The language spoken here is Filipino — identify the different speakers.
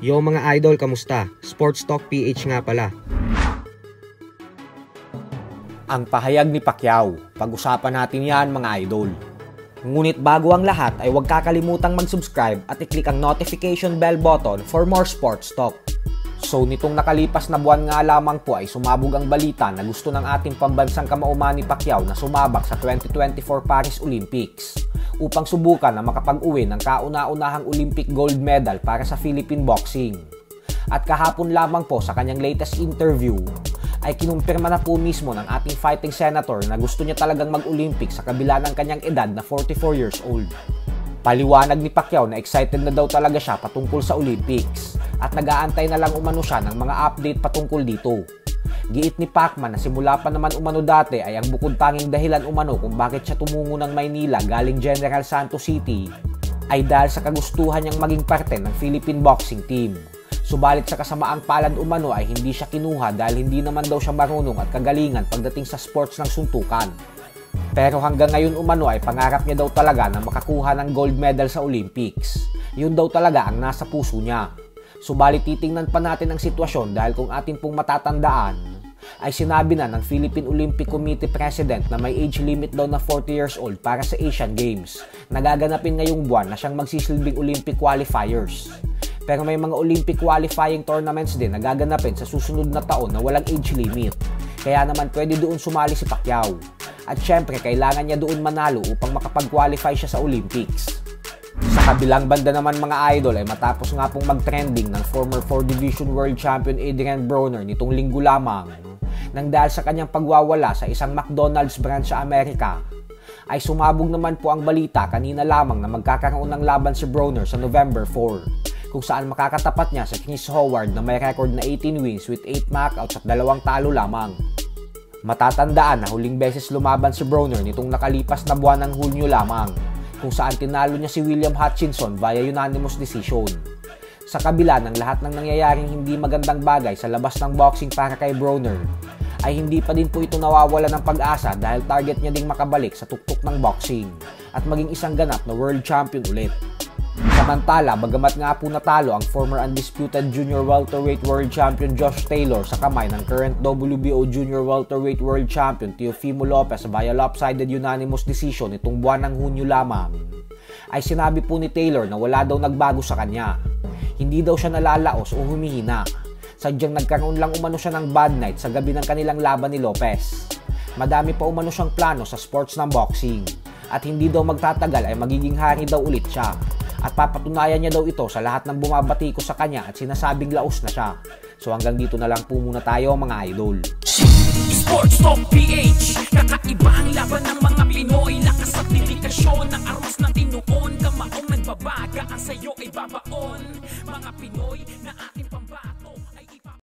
Speaker 1: Yo mga idol, kamusta? Sports Talk PH nga pala.
Speaker 2: Ang pahayag ni Pacquiao, pag-usapan natin yan mga idol. Ngunit bago ang lahat ay huwag kakalimutang mag-subscribe at i-click ang notification bell button for more sports talk. So nitong nakalipas na buwan nga lamang po ay sumabog ang balita na gusto ng ating pambansang kamauman ni Pacquiao na sumabak sa 2024 Paris Olympics upang subukan na makapag-uwi ng kauna-unahang Olympic gold medal para sa Philippine boxing. At kahapon lamang po sa kanyang latest interview ay kinumpirma na po mismo ng ating fighting senator na gusto niya talagang mag-Olympic sa kabila ng kanyang edad na 44 years old. Paliwanag ni Pacquiao na excited na daw talaga siya patungkol sa Olympics at nag-aantay na lang umano siya ng mga update patungkol dito. Giit ni Pacman na simula pa naman umano dati ay ang bukod tanging dahilan umano kung bakit siya tumungo ng Maynila galing General Santos City ay dahil sa kagustuhan niyang maging parte ng Philippine boxing team. Subalit sa kasamaang palad umano ay hindi siya kinuha dahil hindi naman daw siya marunong at kagalingan pagdating sa sports ng suntukan. Pero hanggang ngayon umano ay pangarap niya daw talaga na makakuha ng gold medal sa Olympics. Yun daw talaga ang nasa puso niya. Subalit titingnan pa natin ang sitwasyon dahil kung atin pong matatandaan ay sinabi na ng Philippine Olympic Committee President na may age limit daw na 40 years old para sa Asian Games na gaganapin ngayong buwan na siyang magsisilbing Olympic qualifiers. Pero may mga Olympic qualifying tournaments din na gaganapin sa susunod na taon na walang age limit. Kaya naman pwede doon sumali si Pacquiao. At syempre kailangan niya doon manalo upang makapag-qualify siya sa Olympics. Sa kabilang banda naman mga idol ay matapos nga pong mag-trending ng former 4 Division World Champion Adrian Broner nitong linggo lamang nang dahil sa kanyang pagwawala sa isang McDonald's branch sa Amerika ay sumabog naman po ang balita kanina lamang na magkakaroon ng laban si Broner sa November 4 kung saan makakatapat niya sa Chris Howard na may record na 18 wins with 8 knockouts at 2 talo lamang. Matatandaan na huling beses lumaban si Broner nitong nakalipas na buwan ng Hunyo lamang kung saan tinalo niya si William Hutchinson via unanimous decision. Sa kabila ng lahat ng nangyayaring hindi magandang bagay sa labas ng boxing para kay Broner, ay hindi pa din po ito nawawala ng pag-asa dahil target niya ding makabalik sa tuktok ng boxing at maging isang ganap na world champion ulit. Samantala, bagamat nga po natalo ang former undisputed junior welterweight world champion Josh Taylor sa kamay ng current WBO junior welterweight world champion Teofimo Lopez via lopsided unanimous decision nitong buwan ng Hunyo lamang, ay sinabi po ni Taylor na wala daw nagbago sa kanya. Hindi daw siya nalalaos o humihina. Sadyang nagkaroon lang umano siya ng bad night sa gabi ng kanilang laban ni Lopez. Madami pa umano siyang plano sa sports ng boxing at hindi daw magtatagal ay magiging hari daw ulit siya. At papatunayan niya daw ito sa lahat ng bumabatiko sa kanya at sinasabing laos na siya. So hanggang dito na lang po muna tayo mga idol.
Speaker 3: Sports Talk PH, kakaiba ang laban ng mga Pinoy. Lakas at dedikasyon ng aros ng tinuon. Kamaong nagbabaga ang sayo ay babaon. Mga Pinoy na ating pambato.